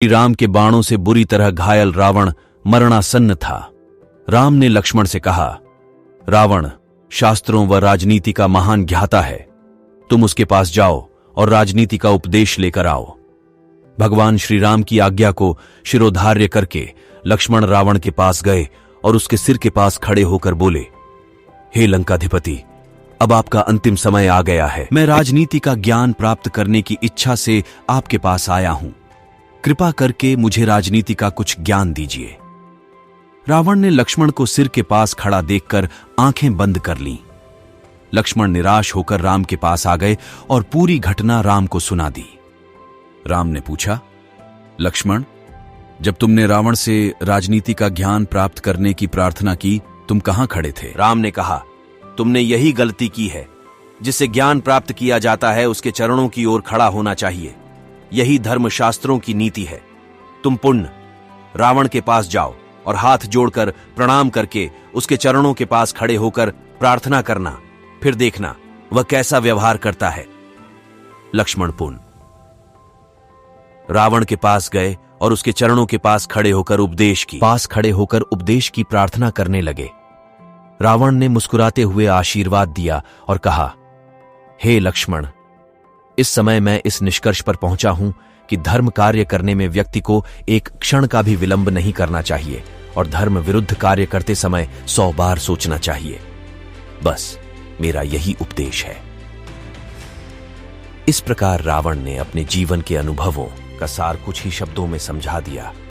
श्री राम के बाणों से बुरी तरह घायल रावण मरणासन्न था। राम ने लक्ष्मण से कहा, रावण शास्त्रों व राजनीति का महान ज्ञाता है। तुम उसके पास जाओ और राजनीति का उपदेश लेकर आओ। भगवान श्री राम की आज्ञा को शिरोधार्य करके लक्ष्मण रावण के पास गए और उसके सिर के पास खड़े होकर बोले, हे लंकाधिपति, अब आपका अंतिम समय आ गया है। मैं राजनीति का ज्ञान प्राप्त करने की इच्छा से आपके पास आया हूं। कृपा करके मुझे राजनीति का कुछ ज्ञान दीजिए। रावण ने लक्ष्मण को सिर के पास खड़ा देखकर आंखें बंद कर लीं। लक्ष्मण निराश होकर राम के पास आ गए और पूरी घटना राम को सुना दी। राम ने पूछा, लक्ष्मण, जब तुमने रावण से राजनीति का ज्ञान प्राप्त करने की प्रार्थना की, तुम कहां खड़े थे? राम ने कहा, तुमने यही गलती की है। जिससे ज्ञान प्राप्त किया जाता है उसके चरणों की ओर खड़ा होना चाहिए। यही धर्मशास्त्रों की नीति है। तुम पुण्य रावण के पास जाओ और हाथ जोड़कर प्रणाम करके उसके चरणों के पास खड़े होकर प्रार्थना करना, फिर देखना वह कैसा व्यवहार करता है। लक्ष्मण पुण्य रावण के पास गए और उसके चरणों के पास खड़े होकर उपदेश की प्रार्थना करने लगे। रावण ने मुस्कुराते हुए आशीर्वाद दिया और कहा, हे लक्ष्मण, इस समय मैं इस निष्कर्ष पर पहुंचा हूं कि धर्म कार्य करने में व्यक्ति को एक क्षण का भी विलंब नहीं करना चाहिए और धर्म विरुद्ध कार्य करते समय 100 बार सोचना चाहिए। बस मेरा यही उपदेश है। इस प्रकार रावण ने अपने जीवन के अनुभवों का सार कुछ ही शब्दों में समझा दिया।